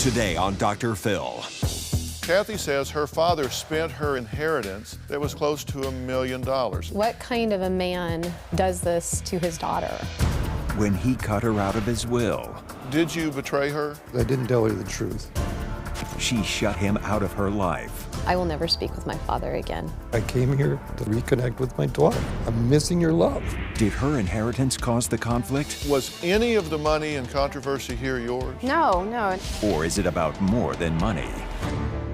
Today on Dr. Phil. Kathy says her father spent her inheritance that was close to $1 million. What kind of a man does this to his daughter? When he cut her out of his will, Did you betray her? I didn't tell her the truth. she shut him out of her life. I will never speak with my father again. I came here to reconnect with my daughter. I'm missing your love. Did her inheritance cause the conflict? Was any of the money and controversy here yours? No, no. Or is it about more than money?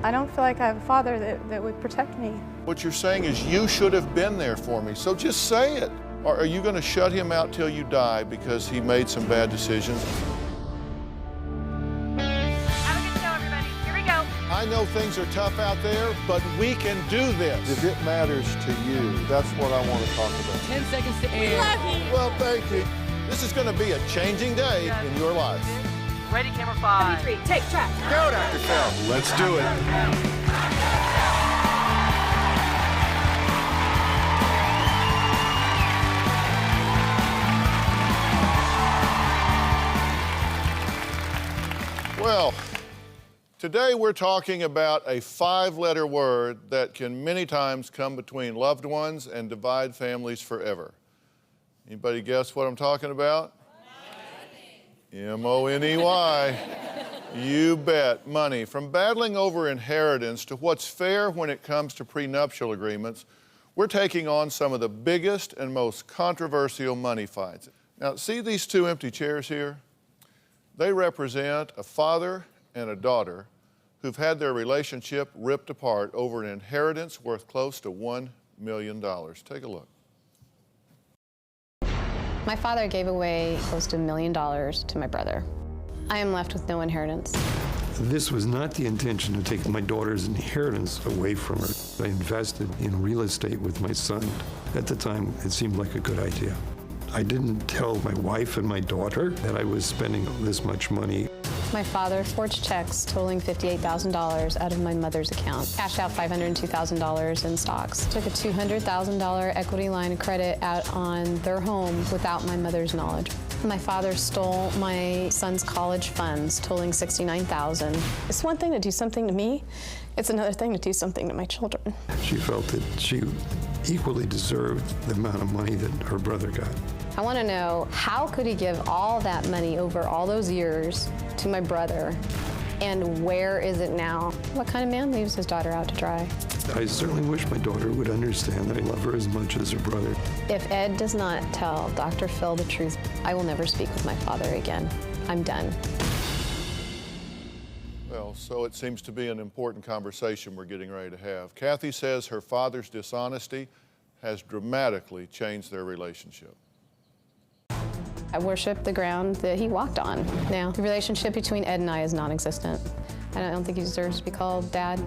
I don't feel like I have a father that would protect me. What you're saying is you should have been there for me, so just say it. Or are you going to shut him out till you die because he made some bad decisions? Have a good show, everybody. Here we go. I know things are tough out there, but we can do this. If it matters to you, that's what I want to talk about. 10 seconds to air. Well, thank you. This is going to be a changing day in your life. Ready, camera 5. 3, take track. Go, Dr. Phil. Let's do it. Well, today we're talking about a 5-letter word that can many times come between loved ones and divide families forever. Anybody guess what I'm talking about? M-O-N-E-Y. You bet, money. From battling over inheritance to what's fair when it comes to prenuptial agreements, we're taking on some of the biggest and most controversial money fights. Now, see these 2 empty chairs here? They represent a father and a daughter who've had their relationship ripped apart over an inheritance worth close to $1 million. Take a look. My father gave away close to $1 million to my brother. I am left with no inheritance. This was not the intention to take my daughter's inheritance away from her. I invested in real estate with my son. At the time, it seemed like a good idea. I didn't tell my wife and my daughter that I was spending this much money. My father forged checks totaling $58,000 out of my mother's account, cashed out $502,000 in stocks, took a $200,000 equity line of credit out on their home without my mother's knowledge. My father stole my son's college funds, totaling $69,000. It's one thing to do something to me. It's another thing to do something to my children. She felt that she equally deserved the amount of money that her brother got. I want to know, how could he give all that money over all those years to my brother, and where is it now? What kind of man leaves his daughter out to dry? I certainly wish my daughter would understand that I love her as much as her brother. If Ed does not tell Dr. Phil the truth, I will never speak with my father again. I'm done. Well, so it seems to be an important conversation we're getting ready to have. Kathy says her father's dishonesty has dramatically changed their relationship. I worship the ground that he walked on. Now, the relationship between Ed and I is non-existent. I don't think he deserves to be called Dad.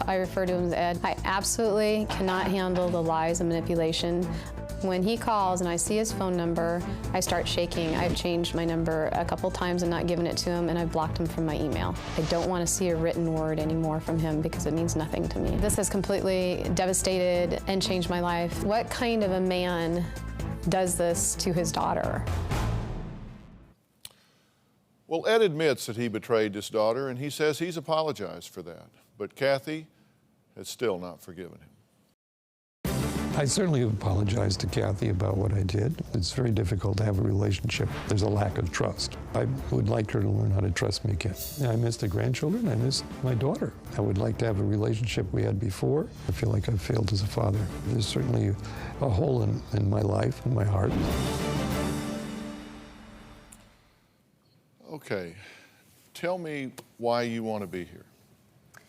I refer to him as Ed. I absolutely cannot handle the lies and manipulation. When he calls and I see his phone number, I start shaking. I've changed my number a couple times and not given it to him, and I've blocked him from my email. I don't want to see a written word anymore from him because it means nothing to me. This has completely devastated and changed my life. What kind of a man does this to his daughter? Well, Ed admits that he betrayed his daughter, and he says he's apologized for that. But Kathy has still not forgiven him. I certainly apologized to Kathy about what I did. It's very difficult to have a relationship. There's a lack of trust. I would like her to learn how to trust me again. I miss the grandchildren. I miss my daughter. I would like to have a relationship we had before. I feel like I've failed as a father. There's certainly a hole in my life and my heart. Okay, tell me why you want to be here.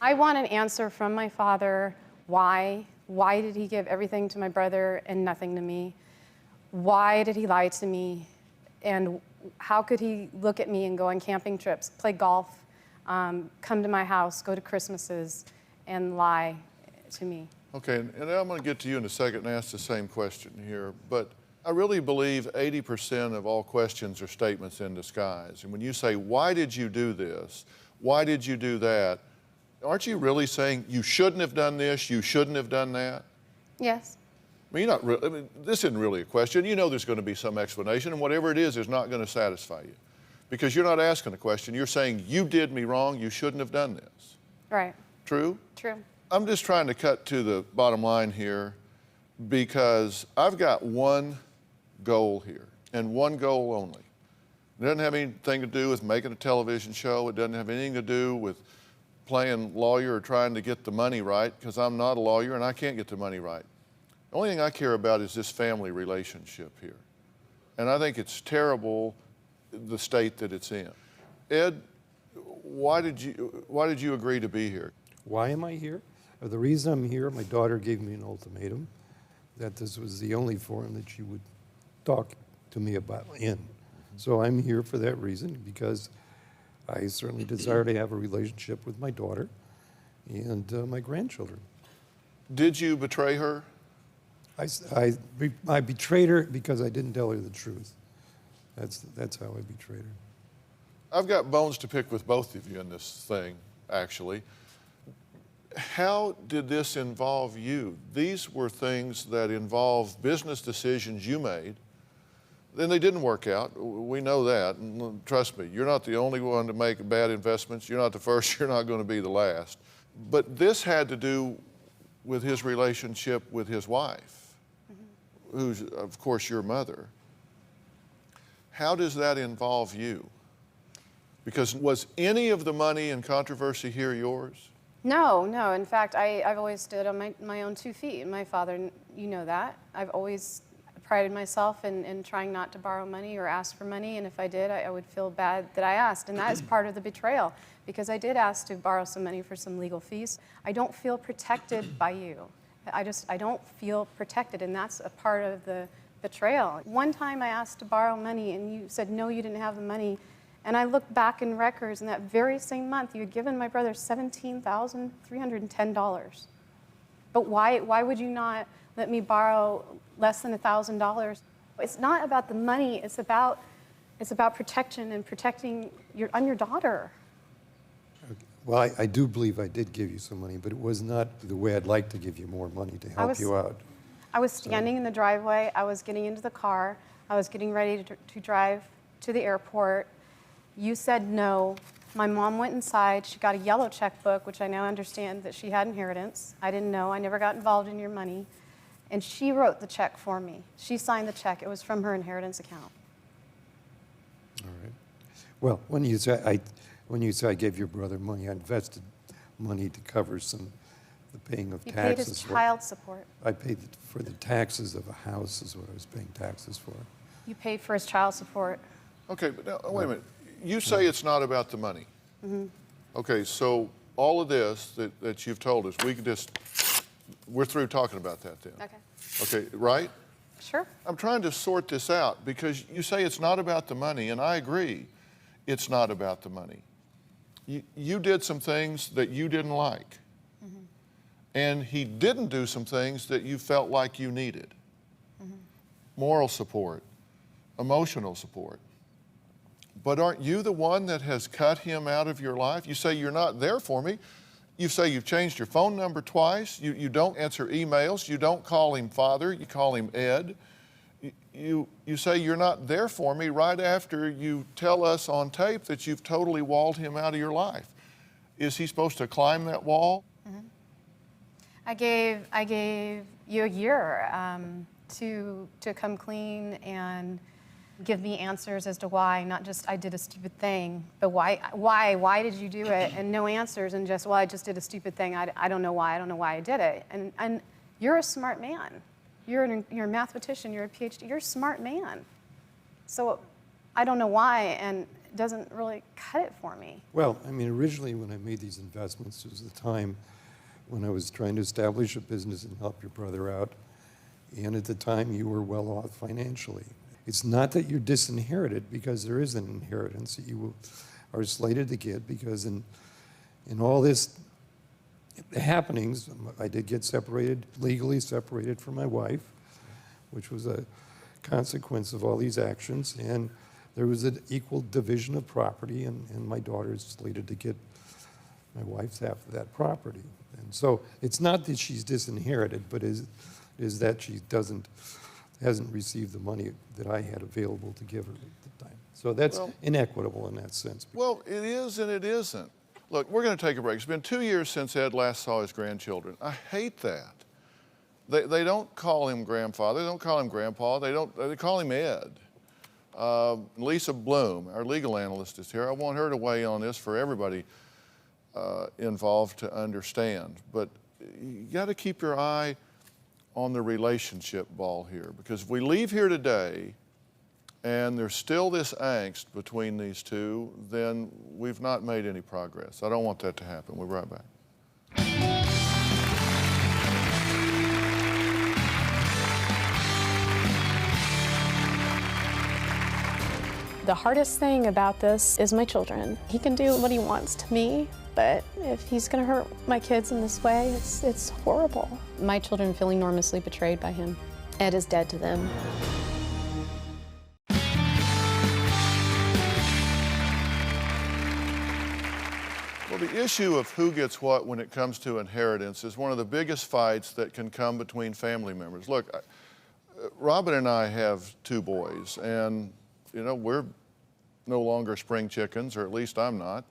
I want an answer from my father. Why? Why did he give everything to my brother and nothing to me? Why did he lie to me? And how could he look at me and go on camping trips, play golf, come to my house, go to Christmases, and lie to me? Okay, and I'm going to get to you in a second and ask the same question here, but I really believe 80% of all questions are statements in disguise. And when you say, why did you do this? Why did you do that? Aren't you really saying you shouldn't have done this, you shouldn't have done that? Yes. I mean, you're not really, I mean, this isn't really a question. You know there's going to be some explanation, and whatever it is not going to satisfy you. Because you're not asking a question. You're saying, you did me wrong. You shouldn't have done this. Right. True? True. I'm just trying to cut to the bottom line here because I've got one goal here and one goal only. It doesn't have anything to do with making a television show. It doesn't have anything to do with playing lawyer or trying to get the money right, because I'm not a lawyer and I can't get the money right. The only thing I care about is this family relationship here. And I think it's terrible, the state that it's in. Ed, why did you agree to be here? Why am I here? The reason I'm here, my daughter gave me an ultimatum that this was the only forum that she would talk to me about in. So I'm here for that reason, because I certainly desire to have a relationship with my daughter and my grandchildren. Did you betray her? I betrayed her because I didn't tell her the truth. That's how I betrayed her. I've got bones to pick with both of you in this thing, actually. How did this involve you? These were things that involve business decisions you made. Then they didn't work out. We know that. And trust me, you're not the only one to make bad investments. You're not the first. You're not going to be the last. But this had to do with his relationship with his wife, who's, of course, your mother. How does that involve you? Because was any of the money and controversy here yours? No, no. In fact, I've always stood on my own 2 feet. My father, you know that. I've always prided myself in trying not to borrow money or ask for money, and if I did, I would feel bad that I asked, and that is part of the betrayal, because I did ask to borrow some money for some legal fees. I don't feel protected by you. I don't feel protected, and that's a part of the betrayal. One time I asked to borrow money, and you said, no, you didn't have the money, and I looked back in records, and that very same month, you had given my brother $17,310. But why would you not let me borrow less than $1,000? It's not about the money. It's about protection and protecting your daughter. Okay. Well, I do believe I did give you some money, but it was not the way I'd like to give you more money to help you out. I was standing in the driveway. I was getting into the car. I was getting ready to drive to the airport. You said no. My mom went inside. She got a yellow checkbook, which I now understand that she had inheritance. I didn't know. I never got involved in your money. And she wrote the check for me. She signed the check. It was from her inheritance account. All right. Well, when you say I gave your brother money, I invested money to cover the paying of You taxes. paid his child support. I paid for the taxes of a house is what I was paying taxes for. You paid for his child support. Okay, but now, wait a minute. You say it's not about the money. Mm-hmm. Okay, so all of this that you've told us, we're through talking about that then. Okay. Okay, right? Sure. I'm trying to sort this out because you say it's not about the money, and I agree it's not about the money. You did some things that you didn't like, and he didn't do some things that you felt like you needed. Moral support, emotional support. But aren't you the one that has cut him out of your life? You say you're not there for me. You say you've changed your phone number twice. You don't answer emails. You don't call him father. You call him Ed. You say you're not there for me right after you tell us on tape that you've totally walled him out of your life. Is he supposed to climb that wall? Mm-hmm. I gave you a year to come clean and give me answers as to why, not just I did a stupid thing, but why did you do it? And no answers, and just, well, I just did a stupid thing. I don't know why I did it. And you're a smart man. You're a mathematician, you're a PhD, you're a smart man. So I don't know why, and it doesn't really cut it for me. Well, I mean, originally when I made these investments, it was the time when I was trying to establish a business and help your brother out. And at the time, you were well off financially. It's not that you're disinherited, because there is an inheritance that you are slated to get, because in all this happenings, I did get legally separated from my wife, which was a consequence of all these actions, and there was an equal division of property, and my daughter is slated to get my wife's half of that property. And so it's not that she's disinherited, but is that she doesn't, hasn't received the money that I had available to give her at the time. So that's inequitable in that sense. Well, it is and it isn't. Look, we're going to take a break. It's been 2 years since Ed last saw his grandchildren. I hate that. They don't call him grandfather. They don't call him grandpa. They call him Ed. Lisa Bloom, our legal analyst, is here. I want her to weigh on this for everybody involved to understand. But you got to keep your eye on the relationship ball here, because if we leave here today and there's still this angst between these two, then we've not made any progress. I don't want that to happen. We'll be right back. The hardest thing about this is my children. He can do what he wants to me, but if he's gonna hurt my kids in this way, it's horrible. My children feel enormously betrayed by him. Ed is dead to them. Well, the issue of who gets what when it comes to inheritance is one of the biggest fights that can come between family members. Look, Robin and I have 2 boys, and you know, we're no longer spring chickens, or at least I'm not.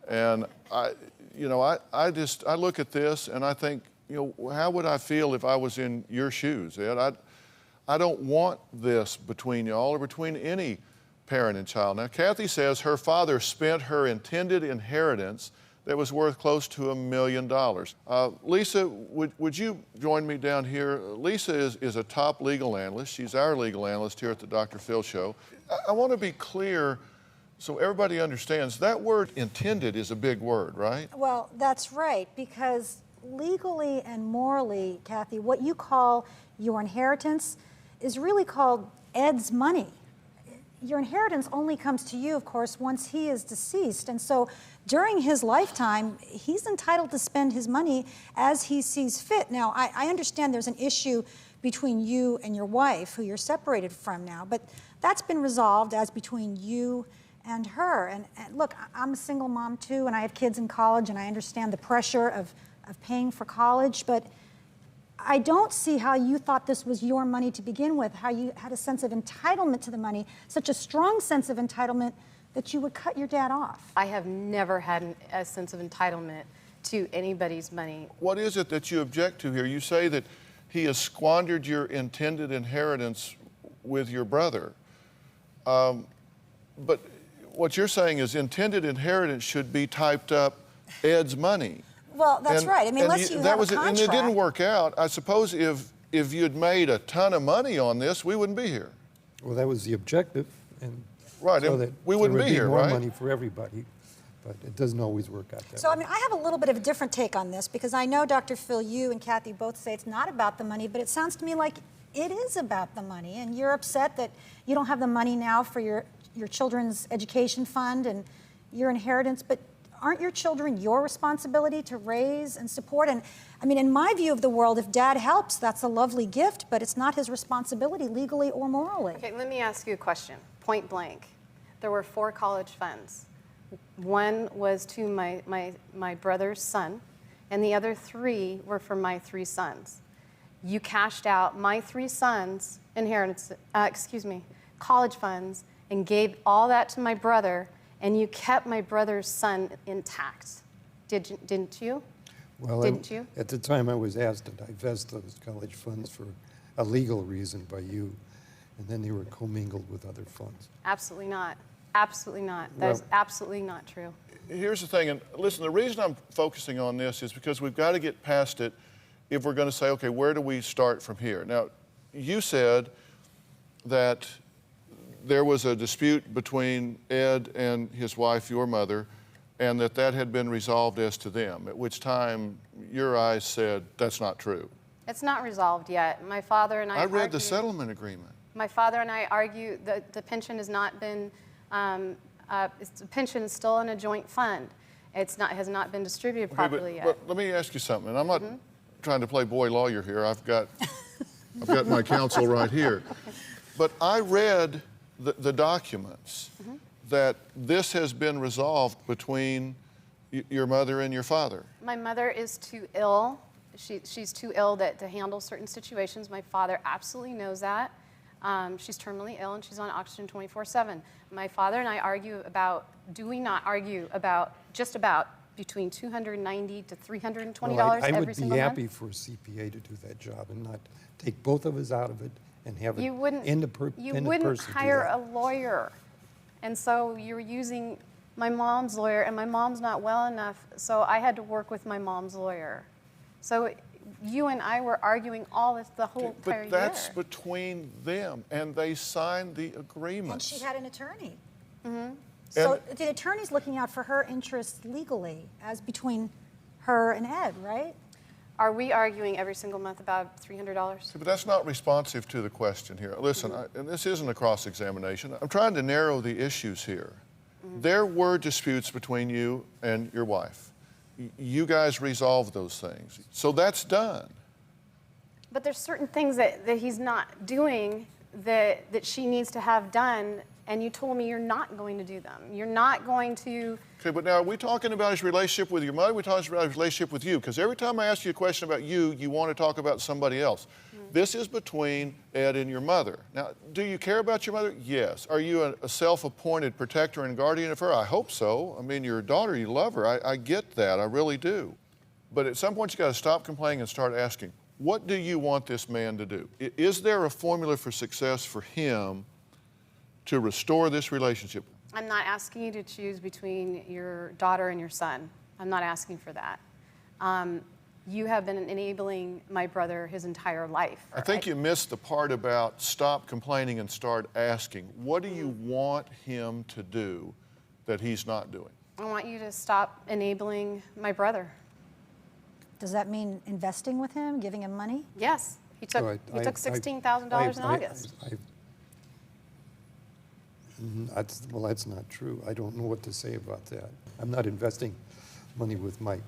And I look at this and I think, you know, how would I feel if I was in your shoes, Ed? I don't want this between y'all or between any parent and child. Now, Kathy says her father spent her intended inheritance that was worth close to $1 million. Lisa, would you join me down here? Lisa is a top legal analyst. She's our legal analyst here at the Dr. Phil Show. I want to be clear so everybody understands that word intended is a big word, right? Well, that's right, because legally and morally, Kathy, what you call your inheritance is really called Ed's money. Your inheritance only comes to you, of course, once he is deceased. And so during his lifetime, he's entitled to spend his money as he sees fit. Now, I understand there's an issue between you and your wife, who you're separated from now, but that's been resolved as between you and her. And look, I'm a single mom too, and I have kids in college, and I understand the pressure of paying for college, but I don't see how you thought this was your money to begin with, how you had a sense of entitlement to the money, such a strong sense of entitlement that you would cut your dad off. I have never had a sense of entitlement to anybody's money. What is it that you object to here? You say that he has squandered your intended inheritance with your brother. But what you're saying is intended inheritance should be typed up Ed's money. Well, that's right. I mean, unless you have a contract. And it didn't work out. I suppose if you'd made a ton of money on this, we wouldn't be here. Well, that was the objective, and right, so and that we wouldn't there would be here, more right? money for everybody, but it doesn't always work out that So, way. I mean, I have a little bit of a different take on this, because I know, Dr. Phil, you and Kathy both say it's not about the money, but it sounds to me like it is about the money, and you're upset that you don't have the money now for your children's education fund and your inheritance, but aren't your children your responsibility to raise and support? And I mean, in my view of the world, if dad helps, that's a lovely gift, but it's not his responsibility legally or morally. Okay, let me ask you a question, point blank. There were 4 college funds. One was to my brother's son, and the other 3 were for my 3 sons. You cashed out my 3 sons' inheritance, college funds, and gave all that to my brother, and you kept my brother's son intact. Didn't you? Well, didn't you? At the time, I was asked to divest those college funds for a legal reason by you, and then they were commingled with other funds. Absolutely not. Absolutely not. That is absolutely not true. Here's the thing, and listen, the reason I'm focusing on this is because we've got to get past it if we're going to say, okay, where do we start from here? Now, you said that there was a dispute between Ed and his wife, your mother, and that had been resolved as to them, at which time your eyes said, that's not true. It's not resolved yet. My father and I read the settlement agreement. My father and I argue that the pension has not been, the pension is still in a joint fund. Has not been distributed properly yet. But let me ask you something, and I'm not trying to play boy lawyer here. I've got my counsel right here. But I read the documents that this has been resolved between your mother and your father. My mother is too ill. She's too ill to handle certain situations. My father absolutely knows that. She's terminally ill and she's on oxygen 24/7. My father and I argue about, do we not argue about just about between $290 to $320 I every would be single happy month? for a CPA to do that job and not take both of us out of it and have an You wouldn't independent person do hire that. a lawyer. And so you're using my mom's lawyer, and my mom's not well enough, so I had to work with my mom's lawyer. So you and I were arguing all this the whole entire But that's year. between them, and they signed the agreement. And she had an attorney. So And- the attorney's looking out for her interests legally as between her and Ed, right? Are we arguing every single month about $300? But that's not responsive to the question here. Listen, and this isn't a cross-examination. I'm trying to narrow the issues here. There were disputes between you and your wife. You guys resolved those things. So that's done. But there's certain things that he's not doing that she needs to have done, and you told me you're not going to do them. You're not going to... Okay, but now are we talking about his relationship with your mother? Are we talking about his relationship with you? Because every time I ask you a question about you, you want to talk about somebody else. This is between Ed and your mother. Now, do you care about your mother? Yes. Are you a self-appointed protector and guardian of her? I hope so. I mean, your daughter, you love her. I get that. I really do. But at some point, you got to stop complaining and start asking, what do you want this man to do? Is there a formula for success for him to restore this relationship? I'm not asking you to choose between your daughter and your son. I'm not asking for that. You have been enabling my brother his entire life. I think you missed the part about stop complaining and start asking. What do you want him to do that he's not doing? I want you to stop enabling my brother. Does that mean investing with him, giving him money? Yes, he took All right, he took $16,000 in August. Well, that's not true. I don't know what to say about that. I'm not investing money with my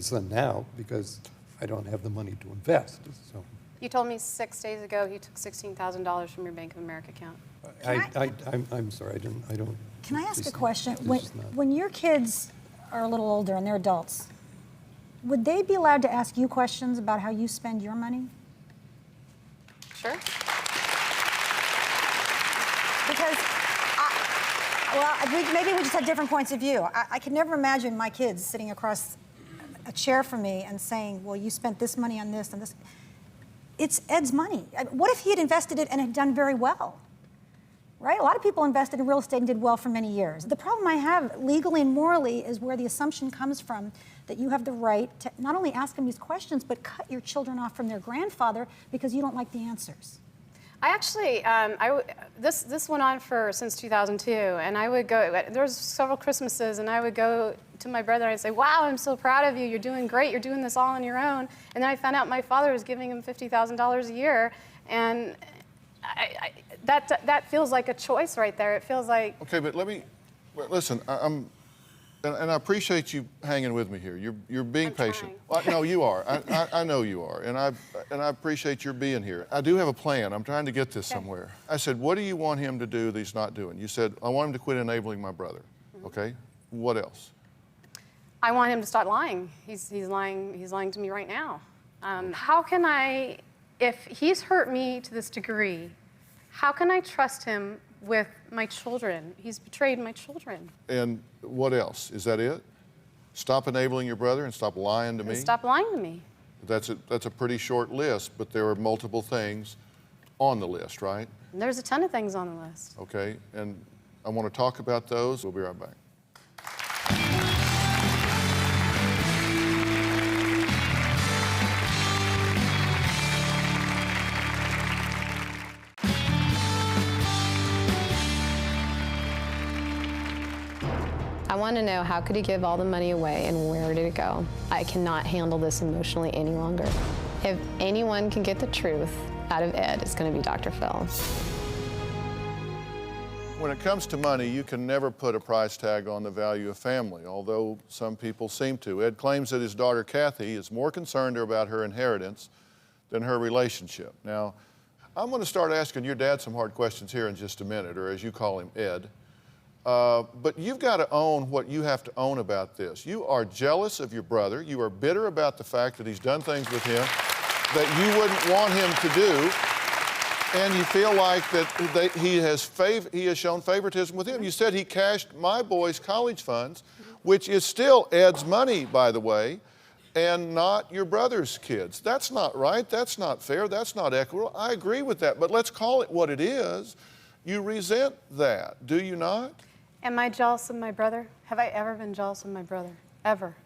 son now because I don't have the money to invest. So You told me 6 days ago he took $16,000 from your Bank of America account. I'm sorry. I don't. Can I ask this- a question? this is not- When your kids are a little older and they're adults, would they be allowed to ask you questions about how you spend your money? Sure. Because, maybe we just have different points of view. I could never imagine my kids sitting across a chair from me and saying, well, you spent this money on this and this. It's Ed's money. What if he had invested it and had done very well? Right? A lot of people invested in real estate and did well for many years. The problem I have legally and morally is where the assumption comes from that you have the right to not only ask them these questions, but cut your children off from their grandfather because you don't like the answers. I actually, this went on since 2002, and I would go, there was several Christmases, and I would go to my brother and I'd say, wow, I'm so proud of you, you're doing great, you're doing this all on your own. And then I found out my father was giving him $50,000 a year, and that feels like a choice right there. It feels like... Okay, but listen, and I appreciate you hanging with me here. You're being I'm patient. trying. No, you are. I know you are, and I appreciate your being here. I do have a plan. I'm trying to get this somewhere. I said, what do you want him to do that he's not doing? You said, I want him to quit enabling my brother. Okay, what else? I want him to stop lying. He's lying to me right now. How can I, if he's hurt me to this degree, how can I trust him with my children? He's betrayed my children. And what else? Is that it? Stop enabling your brother and stop lying to me? Stop lying to me. That's a pretty short list, but there are multiple things on the list, right? And there's a ton of things on the list. Okay, and I want to talk about those. We'll be right back. I want to know, how could he give all the money away and where did it go? I cannot handle this emotionally any longer. If anyone can get the truth out of Ed, it's going to be Dr. Phil. When it comes to money, you can never put a price tag on the value of family, although some people seem to. Ed claims that his daughter, Kathy, is more concerned about her inheritance than her relationship. Now, I'm going to start asking your dad some hard questions here in just a minute, or as you call him, Ed. But you've got to own what you have to own about this. You are jealous of your brother. You are bitter about the fact that he's done things with him that you wouldn't want him to do. And you feel like that he has shown favoritism with him. You said he cashed my boy's college funds, which is still Ed's money, by the way, and not your brother's kids. That's not right. That's not fair. That's not equitable. I agree with that, but let's call it what it is. You resent that, do you not? Am I jealous of my brother? Have I ever been jealous of my brother? Ever?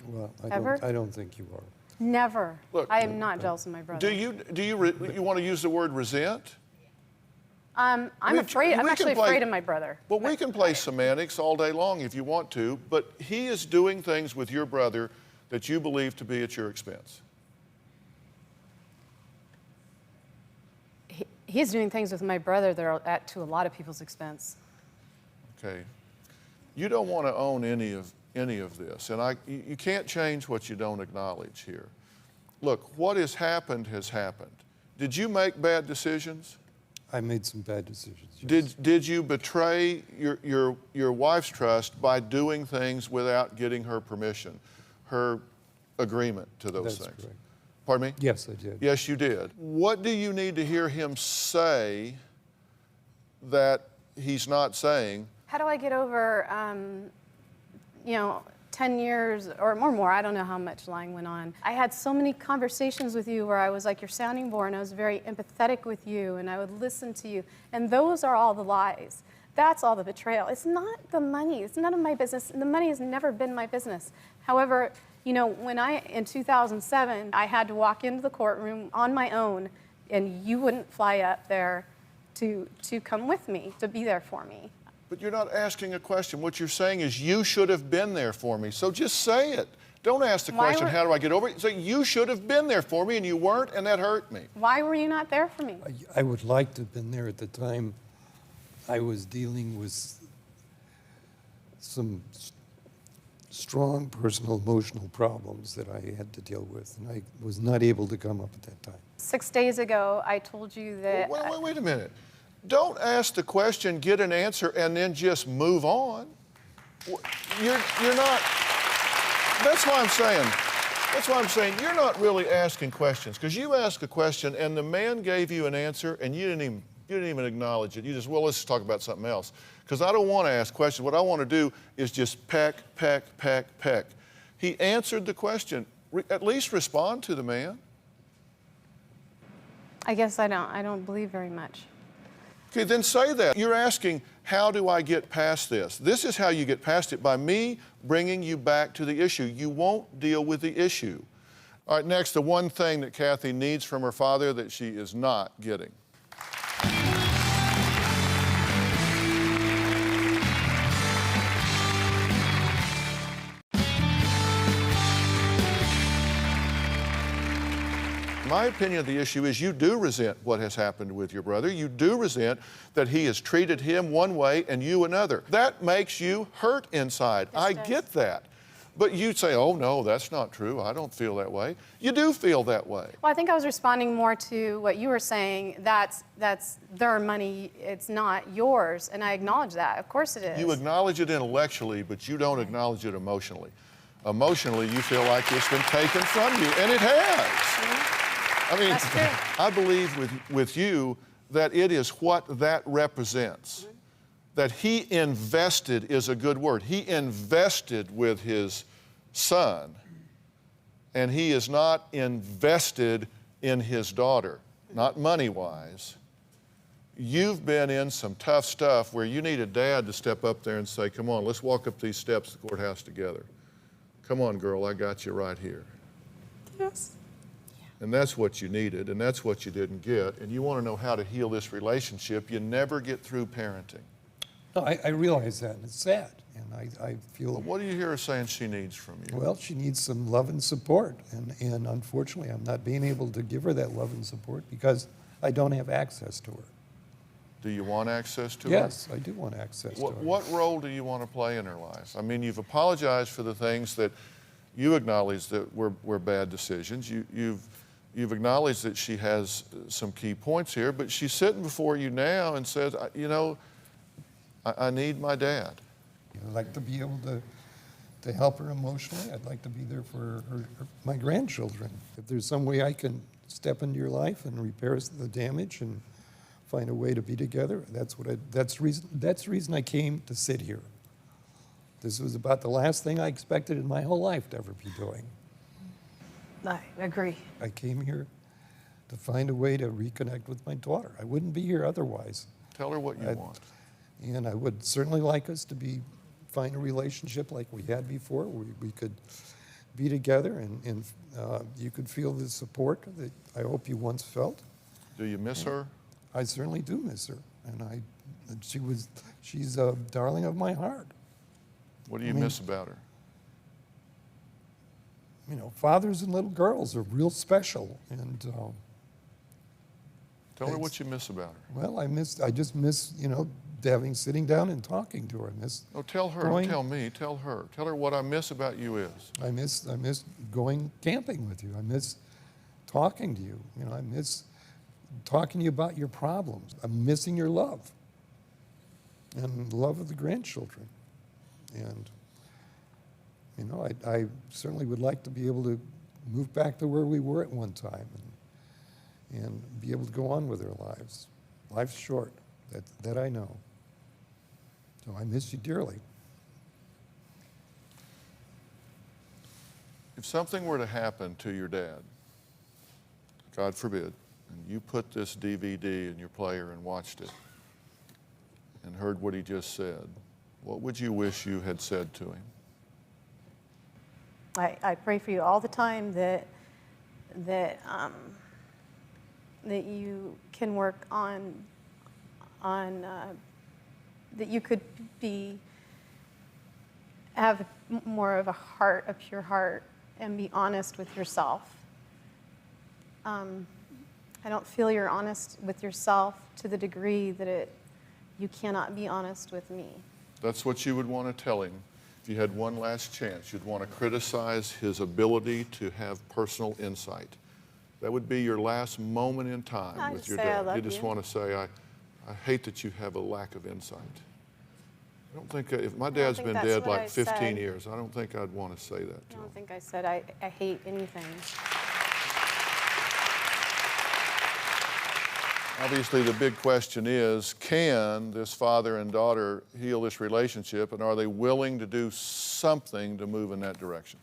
Well, Ever? I don't think you are. Never. Look, I am not jealous of my brother. Do you want to use the word resent? I'm afraid. I'm actually afraid of my brother. Well, we can play semantics all day long if you want to, but he is doing things with your brother that you believe to be at your expense. He's doing things with my brother that are to a lot of people's expense. Okay. You don't want to own any of this, and you can't change what you don't acknowledge here. Look, what has happened has happened. Did you make bad decisions? I made some bad decisions. Yes. Did you betray your wife's trust by doing things without getting her permission, her agreement to those That's things? correct. Pardon me? Yes, I did. Yes, you did. What do you need to hear him say that he's not saying? How do I get over, 10 years or more, I don't know how much lying went on. I had so many conversations with you where I was like your sounding board and I was very empathetic with you and I would listen to you. And those are all the lies. That's all the betrayal. It's not the money. It's none of my business. The money has never been my business. However, when in 2007, I had to walk into the courtroom on my own and you wouldn't fly up there to come with me, to be there for me. But you're not asking a question. What you're saying is, you should have been there for me. So just say it. Don't ask the question, how do I get over it? Say, you should have been there for me, and you weren't, and that hurt me. Why were you not there for me? I would like to have been there at the time. I was dealing with some strong personal, emotional problems that I had to deal with, and I was not able to come up at that time. 6 days ago, I told you that... Wait a minute. Don't ask the question, get an answer, and then just move on. You're not... That's why I'm saying you're not really asking questions, because you asked a question, and the man gave you an answer, and you didn't even acknowledge it. You just, well, let's talk about something else. Because I don't want to ask questions. What I want to do is just peck, peck, peck, peck. He answered the question. At least respond to the man. I guess I don't believe very much. Okay, then say that. You're asking, how do I get past this? This is how you get past it, by me bringing you back to the issue. You won't deal with the issue. All right, next, the one thing that Kathy needs from her father that she is not getting. My opinion of the issue is you do resent what has happened with your brother. You do resent that he has treated him one way and you another. That makes you hurt inside. I get that. But you say, oh, no, that's not true. I don't feel that way. You do feel that way. Well, I think I was responding more to what you were saying. That's their money. It's not yours. And I acknowledge that. Of course it is. You acknowledge it intellectually, but you don't acknowledge it emotionally. Emotionally, you feel like it's been taken from you, and it has. I mean, that's true. I believe with you that it is what that represents. That he invested is a good word. He invested with his son, and he is not invested in his daughter, not money-wise. You've been in some tough stuff where you need a dad to step up there and say, come on, let's walk up these steps to the courthouse together. Come on, girl, I got you right here. Yes. And that's what you needed, and that's what you didn't get. And you want to know how to heal this relationship. You never get through parenting. No, I realize that, and it's sad. And I feel... But what do you hear her saying she needs from you? Well, she needs some love and support. And unfortunately, I'm not being able to give her that love and support because I don't have access to her. Do you want access to her? Yes, I do want access to her. What role do you want to play in her life? I mean, you've apologized for the things that you acknowledge that were bad decisions. You've acknowledged that she has some key points here, but she's sitting before you now and says, you know, I need my dad. I'd like to be able to help her emotionally. I'd like to be there for my grandchildren. If there's some way I can step into your life and repair the damage and find a way to be together. That's the reason I came to sit here. This was about the last thing I expected in my whole life to ever be doing. I agree. I came here to find a way to reconnect with my daughter. I wouldn't be here otherwise. Tell her what you want. And I would certainly like us to find a relationship like we had before, where we could be together and you could feel the support that I hope you once felt. Do you miss her? I certainly do miss her, and she's a darling of my heart. What do you miss about her? You know, fathers and little girls are real special, and Tell her what you miss about her. well, I just miss, you know, sitting down and talking to her. I miss. No, tell her. Don't tell me. Tell her. Tell her what I miss about you is. I miss going camping with you. I miss talking to you. You know, I miss talking to you about your problems. I'm missing your love and the love of the grandchildren. And, you know, I certainly would like to be able to move back to where we were at one time and be able to go on with our lives. Life's short, that I know. So I miss you dearly. If something were to happen to your dad, God forbid, and you put this DVD in your player and watched it and heard what he just said, what would you wish you had said to him? I pray for you all the time that you can work on that you could have more of a pure heart, and be honest with yourself. I don't feel you're honest with yourself to the degree that you cannot be honest with me. That's what you would want to tell him. If you had one last chance, you'd want to criticize his ability to have personal insight. That would be your last moment in time with your dad. You just want to say, I hate that you have a lack of insight. I don't think, if my dad's been dead like 15 years, I don't think I'd want to say that to him. I don't think I said I hate anything. Obviously, the big question is, can this father and daughter heal this relationship, and are they willing to do something to move in that direction?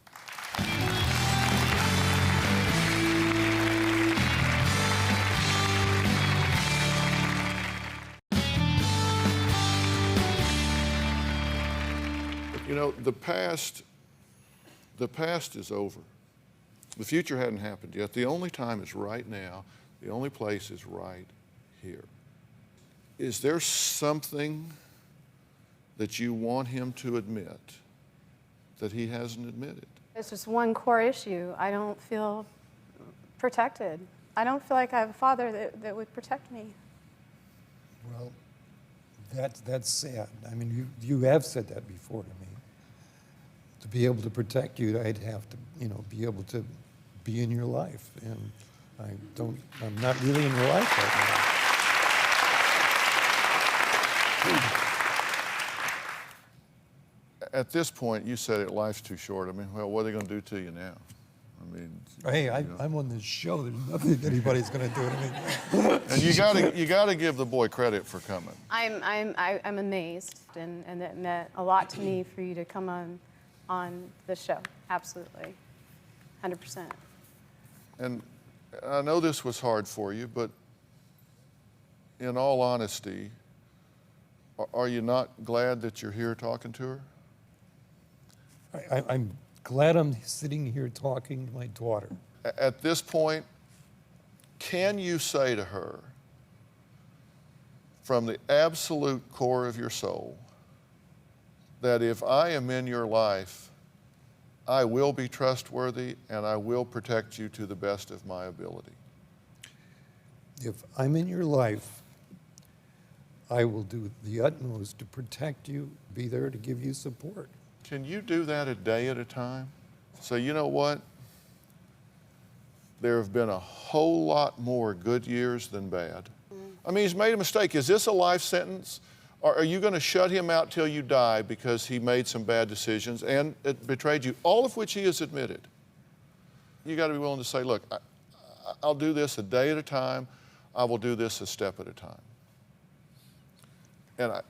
You know, the past is over. The future hadn't happened yet. The only time is right now. The only place is right here. Is there something that you want him to admit that he hasn't admitted? It's just one core issue. I don't feel protected. I don't feel like I have a father that would protect me. Well, that's sad. I mean, you have said that before to me. To be able to protect you, I'd have to, you know, be able to be in your life, and I'm not really in your life right now. At this point, you said it, life's too short. I mean, well, what are they going to do to you now? I mean, hey, I'm on this show. There's nothing anybody's going to do to me. And you got to give the boy credit for coming. I'm amazed, and it meant a lot to me for you to come on the show. Absolutely, 100%. And I know this was hard for you, but in all honesty, are you not glad that you're here talking to her? I'm glad I'm sitting here talking to my daughter. At this point, can you say to her, from the absolute core of your soul, that if I am in your life, I will be trustworthy and I will protect you to the best of my ability? If I'm in your life, I will do the utmost to protect you, be there to give you support. Can you do that a day at a time? Say, you know what? There have been a whole lot more good years than bad. I mean, he's made a mistake. Is this a life sentence? Or are you going to shut him out till you die because he made some bad decisions and it betrayed you, all of which he has admitted? You got to be willing to say, look, I'll do this a day at a time. I will do this a step at a time. And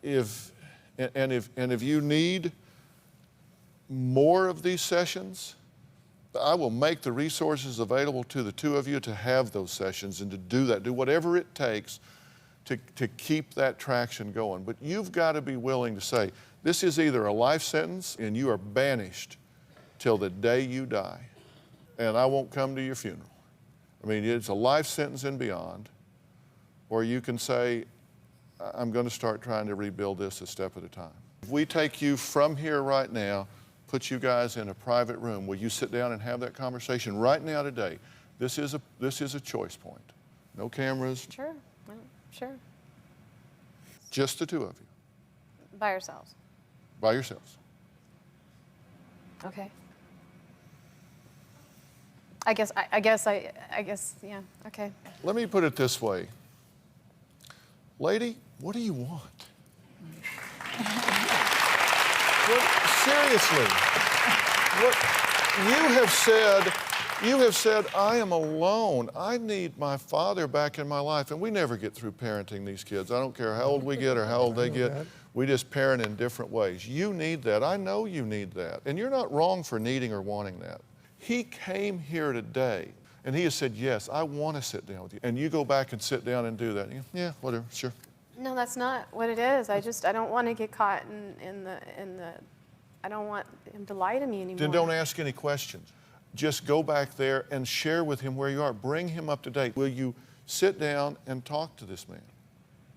if you need more of these sessions, I will make the resources available to the two of you to have those sessions and to do that, do whatever it takes to keep that traction going. But you've got to be willing to say, this is either a life sentence and you are banished till the day you die, and I won't come to your funeral. I mean, it's a life sentence and beyond. Or you can say, I'm going to start trying to rebuild this a step at a time. If we take you from here right now, put you guys in a private room, will you sit down and have that conversation right now today? This is a choice point. No cameras. Sure, well, sure. Just the two of you, By ourselves. by yourselves. Okay. I guess, yeah, okay. Let me put it this way. Lady, what do you want? Seriously, what you have said, I am alone. I need my father back in my life. And we never get through parenting these kids. I don't care how old we get or how old they get. We just parent in different ways. You need that. I know you need that. And you're not wrong for needing or wanting that. He came here today and he has said, yes, I want to sit down with you. And you go back and sit down and do that. And you, yeah, whatever, sure. No, that's not what it is. I don't want to get caught in the, I don't want him to lie to me anymore. Then don't ask any questions. Just go back there and share with him where you are. Bring him up to date. Will you sit down and talk to this man?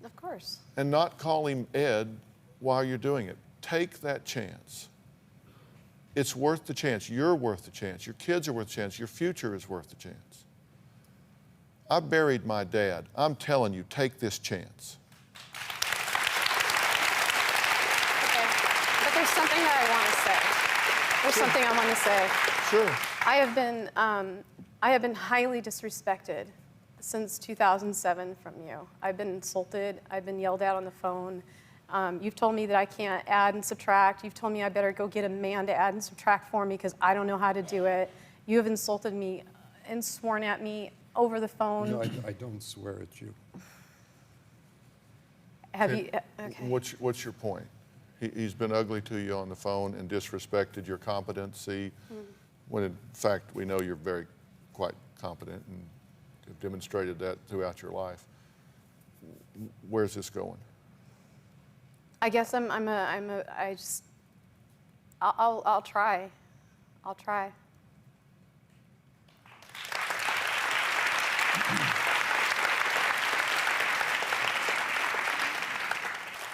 Of course. And not call him Ed while you're doing it. Take that chance. It's worth the chance. You're worth the chance. Your kids are worth the chance. Your future is worth the chance. I buried my dad. I'm telling you, take this chance. Okay. But there's something that I want to say. There's something I want to say. Sure. I have been highly disrespected since 2007 from you. I've been insulted. I've been yelled at on the phone. You've told me that I can't add and subtract. You've told me I better go get a man to add and subtract for me because I don't know how to do it. You have insulted me and sworn at me over the phone. No, I don't swear at you. Have you? Okay. What's your point? He's been ugly to you on the phone and disrespected your competency, when in fact we know you're quite competent and have demonstrated that throughout your life. Where's this going? I guess I'll try. I'll try.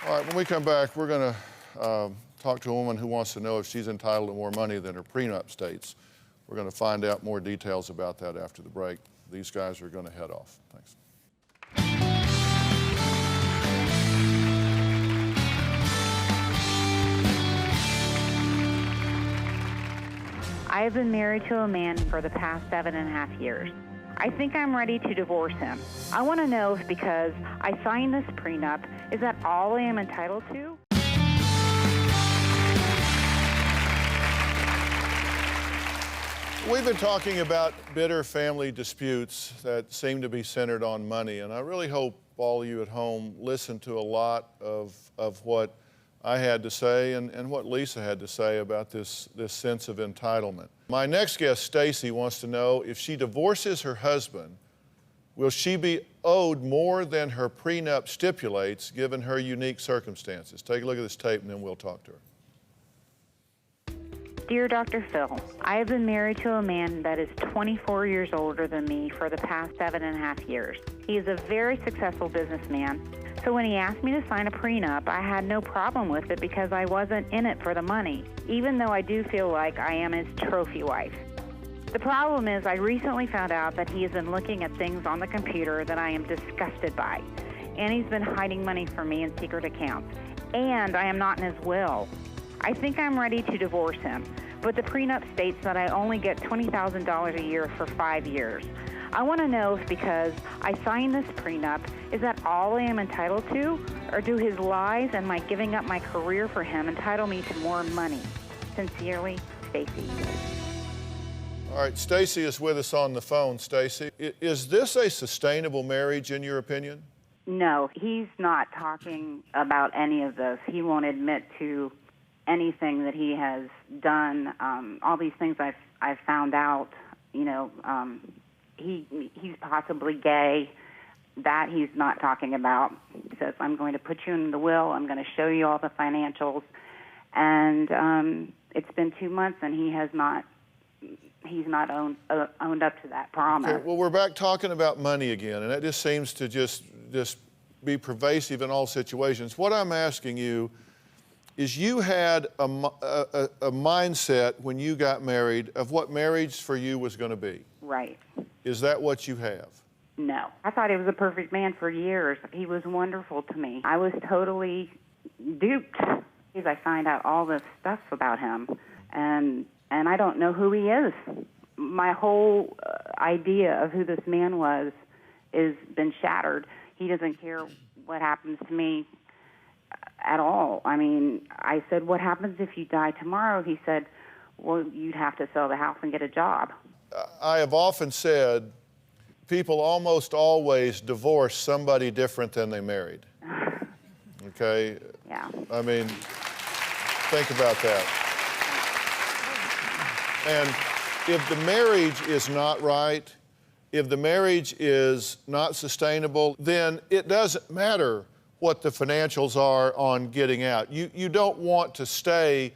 All right, when we come back, we're going to talk to a woman who wants to know if she's entitled to more money than her prenup states. We're going to find out more details about that after the break. These guys are going to head off. Thanks. I have been married to a man for the past 7.5 years. I think I'm ready to divorce him. I want to know if because I signed this prenup, is that all I am entitled to? We've been talking about bitter family disputes that seem to be centered on money, and I really hope all of you at home listened to a lot of what I had to say and what Lisa had to say about this sense of entitlement. My next guest, Stacy, wants to know if she divorces her husband, will she be owed more than her prenup stipulates given her unique circumstances? Take a look at this tape and then we'll talk to her. Dear Dr. Phil, I have been married to a man that is 24 years older than me for the past 7.5 years. He is a very successful businessman, so when he asked me to sign a prenup, I had no problem with it because I wasn't in it for the money, even though I do feel like I am his trophy wife. The problem is I recently found out that he has been looking at things on the computer that I am disgusted by, and he's been hiding money from me in secret accounts, and I am not in his will. I think I'm ready to divorce him, but the prenup states that I only get $20,000 a year for 5 years. I want to know if because I signed this prenup, is that all I am entitled to? Or do his lies and my giving up my career for him entitle me to more money? Sincerely, Stacy. All right, Stacy is with us on the phone. Stacy, is this a sustainable marriage in your opinion? No, he's not talking about any of this. He won't admit to anything that he has done. All these things I've found out, you know, he's possibly gay. That he's not talking about. He says, I'm going to put you in the will. I'm going to show you all the financials. And it's been 2 months, and he's not owned up to that promise. Okay, well, we're back talking about money again, and that just seems to just be pervasive in all situations. What I'm asking you is, you had a mindset when you got married of what marriage for you was going to be. Right. Is that what you have? No. I thought he was a perfect man for years. He was wonderful to me. I was totally duped. I find out all this stuff about him, and I don't know who he is. My whole idea of who this man was has been shattered. He doesn't care what happens to me at all. I mean, I said, what happens if you die tomorrow? He said, well, you'd have to sell the house and get a job. I have often said people almost always divorce somebody different than they married. Okay? Yeah. I mean, think about that. And if the marriage is not right, if the marriage is not sustainable, then it doesn't matter what the financials are on getting out. You don't want to stay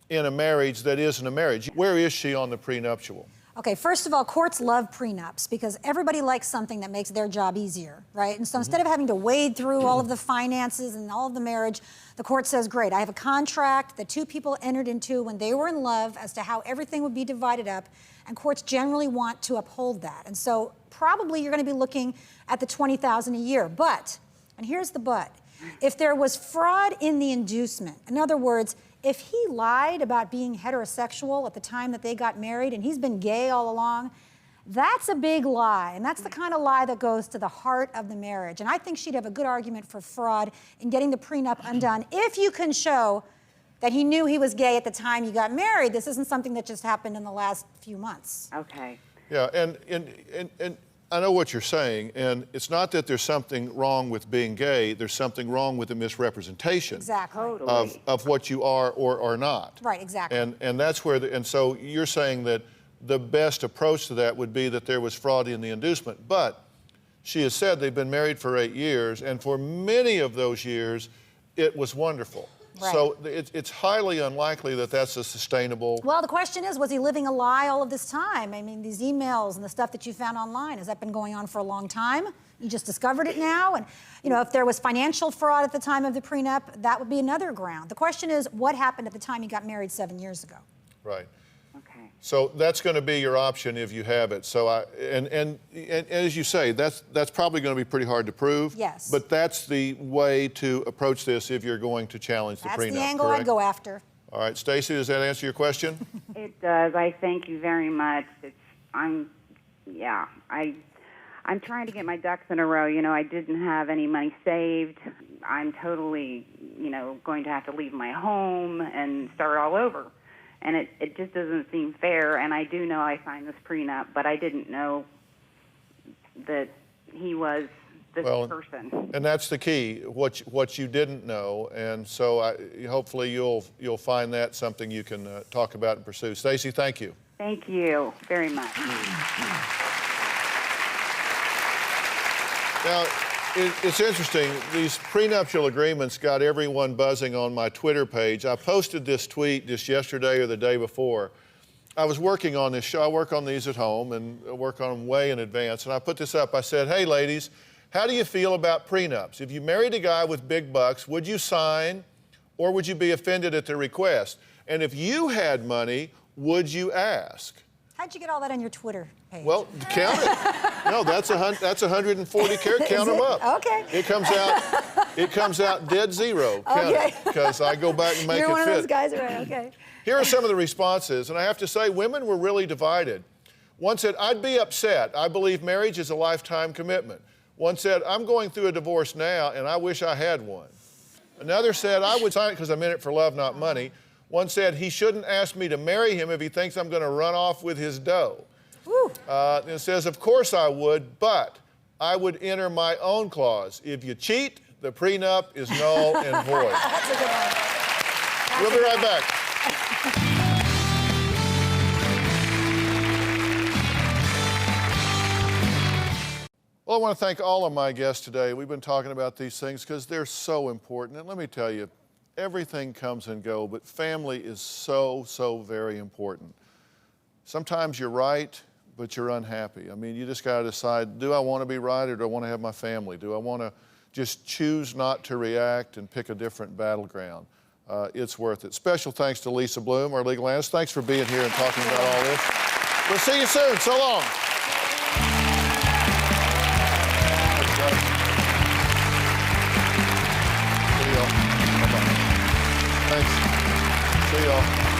in a marriage that isn't a marriage. Where is she on the prenuptial? Okay, first of all, courts love prenups because everybody likes something that makes their job easier, right? And so instead of having to wade through all of the finances and all of the marriage, the court says, great, I have a contract that two people entered into when they were in love as to how everything would be divided up, and courts generally want to uphold that. And so probably you're going to be looking at the $20,000 a year. But, and here's the but, if there was fraud in the inducement, in other words, if he lied about being heterosexual at the time that they got married and he's been gay all along, that's a big lie. And that's the kind of lie that goes to the heart of the marriage. And I think she'd have a good argument for fraud in getting the prenup undone if you can show that he knew he was gay at the time you got married. This isn't something that just happened in the last few months. Okay. Yeah, and I know what you're saying, and it's not that there's something wrong with being gay, there's something wrong with the misrepresentation Exactly. of what you are or are not. Right, exactly. And that's where, and so you're saying that the best approach to that would be that there was fraud in the inducement. But she has said they've been married for 8 years, and for many of those years, it was wonderful. Right. So it's highly unlikely that that's a sustainable... Well, the question is, was he living a lie all of this time? I mean, these emails and the stuff that you found online, has that been going on for a long time? You just discovered it now? And, you know, if there was financial fraud at the time of the prenup, that would be another ground. The question is, what happened at the time you got married 7 years ago? Right. Okay. So that's going to be your option if you have it. So and as you say, that's probably going to be pretty hard to prove. Yes. But that's the way to approach this if you're going to challenge the prenup. That's the angle correct? I'd go after. All right, Stacy, does that answer your question? It does. I thank you very much. I'm trying to get my ducks in a row. You know, I didn't have any money saved. I'm totally, you know, going to have to leave my home and start all over. And it just doesn't seem fair. And I do know I signed this prenup, but I didn't know that he was this person. And that's the key, what you didn't know. And so hopefully you'll find that something you can talk about and pursue. Stacy, thank you. Thank you very much. Now, it's interesting. These prenuptial agreements got everyone buzzing on my Twitter page. I posted this tweet just yesterday or the day before. I was working on this show. I work on these at home and work on them way in advance. And I put this up. I said, hey, ladies, how do you feel about prenups? If you married a guy with big bucks, would you sign or would you be offended at the request? And if you had money, would you ask? How'd you get all that on your Twitter page? Well, count it. No, that's 140 characters. Count them up. Okay. It comes out dead zero. Count it, because I go back and make it fit. You're one of those guys, right? Okay. Here are some of the responses, and I have to say, women were really divided. One said, I'd be upset. I believe marriage is a lifetime commitment. One said, I'm going through a divorce now, and I wish I had one. Another said, I would sign it because I'm in it for love, not money. One said, he shouldn't ask me to marry him if he thinks I'm going to run off with his dough. It says, of course I would, but I would enter my own clause. If you cheat, the prenup is null and void. That's a good one. We'll be right back. Well, I want to thank all of my guests today. We've been talking about these things because they're so important. And let me tell you, everything comes and goes, but family is so, so very important. Sometimes you're right, but you're unhappy. I mean, you just got to decide, do I want to be right or do I want to have my family? Do I want to just choose not to react and pick a different battleground? It's worth it. Special thanks to Lisa Bloom, our legal analyst. Thanks for being here and talking about all this. We'll see you soon. So long. See y'all. Bye-bye. Thanks. See y'all.